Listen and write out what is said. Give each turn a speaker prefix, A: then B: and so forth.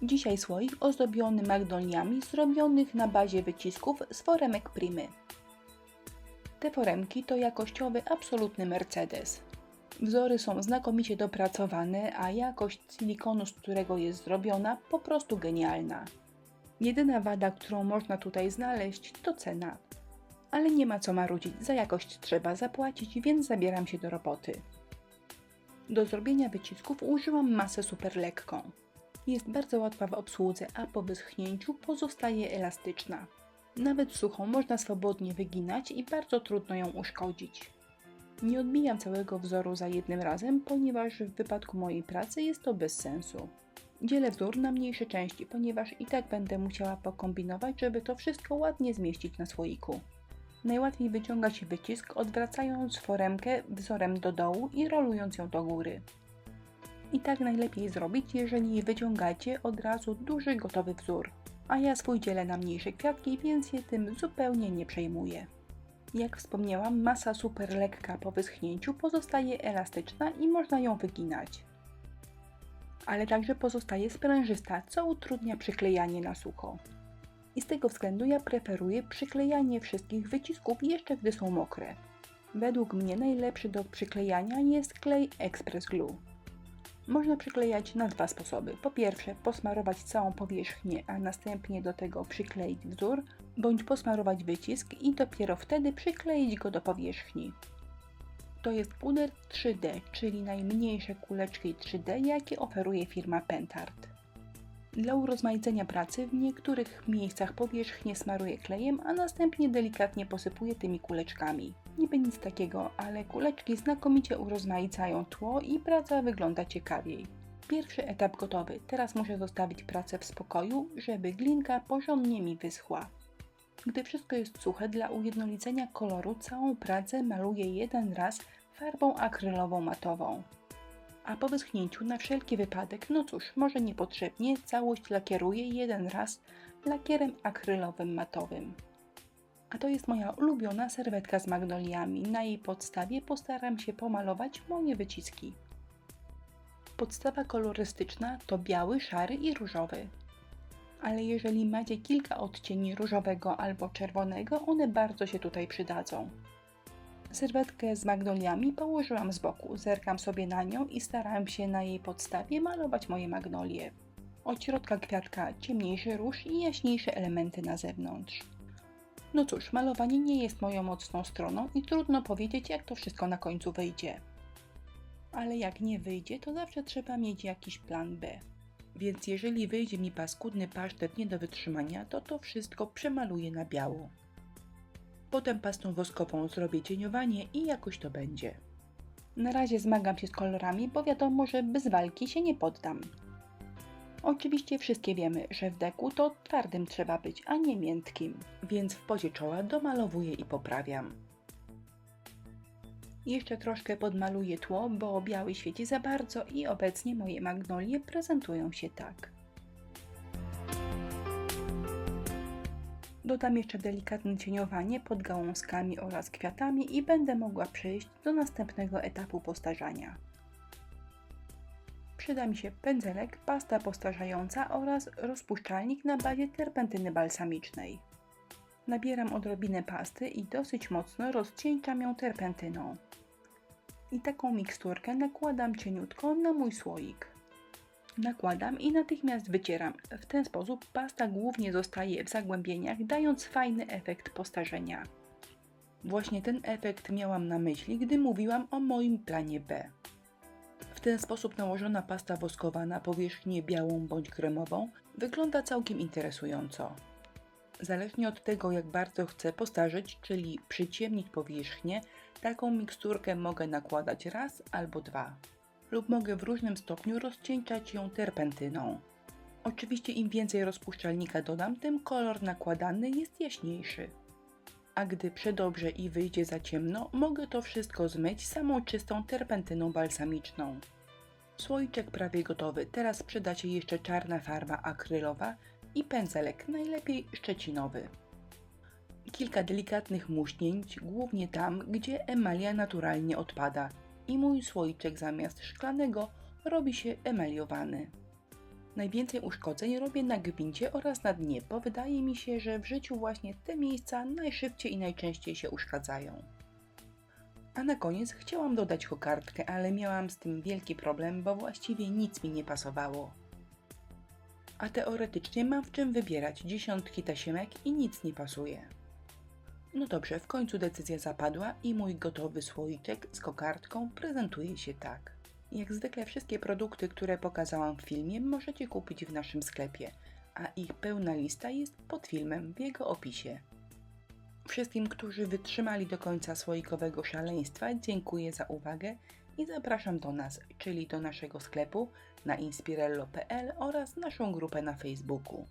A: Dzisiaj słoik ozdobiony magnoliami zrobionych na bazie wycisków z foremek Primy. Te foremki to jakościowy absolutny Mercedes. Wzory są znakomicie dopracowane, a jakość silikonu, z którego jest zrobiona, po prostu genialna. Jedyna wada, którą można tutaj znaleźć, to cena. Ale nie ma co marudzić, za jakość trzeba zapłacić, więc zabieram się do roboty. Do zrobienia wycisków użyłam masę super lekką. Jest bardzo łatwa w obsłudze, a po wyschnięciu pozostaje elastyczna. Nawet suchą można swobodnie wyginać i bardzo trudno ją uszkodzić. Nie odbijam całego wzoru za jednym razem, ponieważ w wypadku mojej pracy jest to bez sensu. Dzielę wzór na mniejsze części, ponieważ i tak będę musiała pokombinować, żeby to wszystko ładnie zmieścić na słoiku. Najłatwiej wyciąga się wycisk, odwracając foremkę wzorem do dołu i rolując ją do góry. I tak najlepiej zrobić, jeżeli wyciągacie od razu duży gotowy wzór, a ja swój dzielę na mniejsze kwiatki, więc się tym zupełnie nie przejmuję. Jak wspomniałam, masa super lekka po wyschnięciu pozostaje elastyczna i można ją wyginać. Ale także pozostaje sprężysta, co utrudnia przyklejanie na sucho. I z tego względu ja preferuję przyklejanie wszystkich wycisków jeszcze gdy są mokre. Według mnie najlepszy do przyklejania jest klej Express Glue. Można przyklejać na dwa sposoby. Po pierwsze posmarować całą powierzchnię, a następnie do tego przykleić wzór, bądź posmarować wycisk i dopiero wtedy przykleić go do powierzchni. To jest puder 3D, czyli najmniejsze kuleczki 3D, jakie oferuje firma Pentard. Dla urozmaicenia pracy w niektórych miejscach powierzchnię smaruję klejem, a następnie delikatnie posypuję tymi kuleczkami. Niby nic takiego, ale kuleczki znakomicie urozmaicają tło i praca wygląda ciekawiej. Pierwszy etap gotowy, teraz muszę zostawić pracę w spokoju, żeby glinka porządnie mi wyschła. Gdy wszystko jest suche, dla ujednolicenia koloru całą pracę maluję jeden raz farbą akrylową matową. A po wyschnięciu na wszelki wypadek, no cóż, może niepotrzebnie, całość lakieruję jeden raz lakierem akrylowym matowym. A to jest moja ulubiona serwetka z magnoliami. Na jej podstawie postaram się pomalować moje wyciski. Podstawa kolorystyczna to biały, szary i różowy. Ale jeżeli macie kilka odcieni różowego albo czerwonego, one bardzo się tutaj przydadzą. Serwetkę z magnoliami położyłam z boku, zerkam sobie na nią i staram się na jej podstawie malować moje magnolie. Od środka kwiatka ciemniejszy róż i jaśniejsze elementy na zewnątrz. No cóż, malowanie nie jest moją mocną stroną i trudno powiedzieć, jak to wszystko na końcu wyjdzie. Ale jak nie wyjdzie, to zawsze trzeba mieć jakiś plan B. Więc jeżeli wyjdzie mi paskudny pasztet nie do wytrzymania, to wszystko przemaluję na biało. Potem pastą woskową zrobię cieniowanie i jakoś to będzie. Na razie zmagam się z kolorami, bo wiadomo, że bez walki się nie poddam. Oczywiście wszystkie wiemy, że w deku to twardym trzeba być, a nie miętkim, więc w pocie czoła domalowuję i poprawiam. Jeszcze troszkę podmaluję tło, bo biały świeci za bardzo i obecnie moje magnolie prezentują się tak. Dodam jeszcze delikatne cieniowanie pod gałązkami oraz kwiatami i będę mogła przejść do następnego etapu postarzania. Przyda mi się pędzelek, pasta postarzająca oraz rozpuszczalnik na bazie terpentyny balsamicznej. Nabieram odrobinę pasty i dosyć mocno rozcieńczam ją terpentyną. I taką miksturkę nakładam cieniutko na mój słoik. Nakładam i natychmiast wycieram. W ten sposób pasta głównie zostaje w zagłębieniach, dając fajny efekt postarzenia. Właśnie ten efekt miałam na myśli, gdy mówiłam o moim planie B. W ten sposób nałożona pasta woskowa na powierzchnię białą bądź kremową wygląda całkiem interesująco. Zależnie od tego, jak bardzo chcę postarzeć, czyli przyciemnić powierzchnię, taką miksturkę mogę nakładać raz albo dwa. Lub mogę w różnym stopniu rozcieńczać ją terpentyną. Oczywiście im więcej rozpuszczalnika dodam, tym kolor nakładany jest jaśniejszy. A gdy przedobrze i wyjdzie za ciemno, mogę to wszystko zmyć samą czystą terpentyną balsamiczną. Słoiczek prawie gotowy, teraz przyda się jeszcze czarna farba akrylowa i pędzelek, najlepiej szczecinowy. Kilka delikatnych muśnięć, głównie tam, gdzie emalia naturalnie odpada i mój słoiczek zamiast szklanego robi się emaliowany. Najwięcej uszkodzeń robię na gwincie oraz na dnie, bo wydaje mi się, że w życiu właśnie te miejsca najszybciej i najczęściej się uszkadzają. A na koniec chciałam dodać kokardkę, ale miałam z tym wielki problem, bo właściwie nic mi nie pasowało. A teoretycznie mam w czym wybierać dziesiątki tasiemek i nic nie pasuje. No dobrze, w końcu decyzja zapadła i mój gotowy słoiczek z kokardką prezentuje się tak. Jak zwykle wszystkie produkty, które pokazałam w filmie, możecie kupić w naszym sklepie, a ich pełna lista jest pod filmem w jego opisie. Wszystkim, którzy wytrzymali do końca słoikowego szaleństwa, dziękuję za uwagę i zapraszam do nas, czyli do naszego sklepu na inspirello.pl oraz naszą grupę na Facebooku.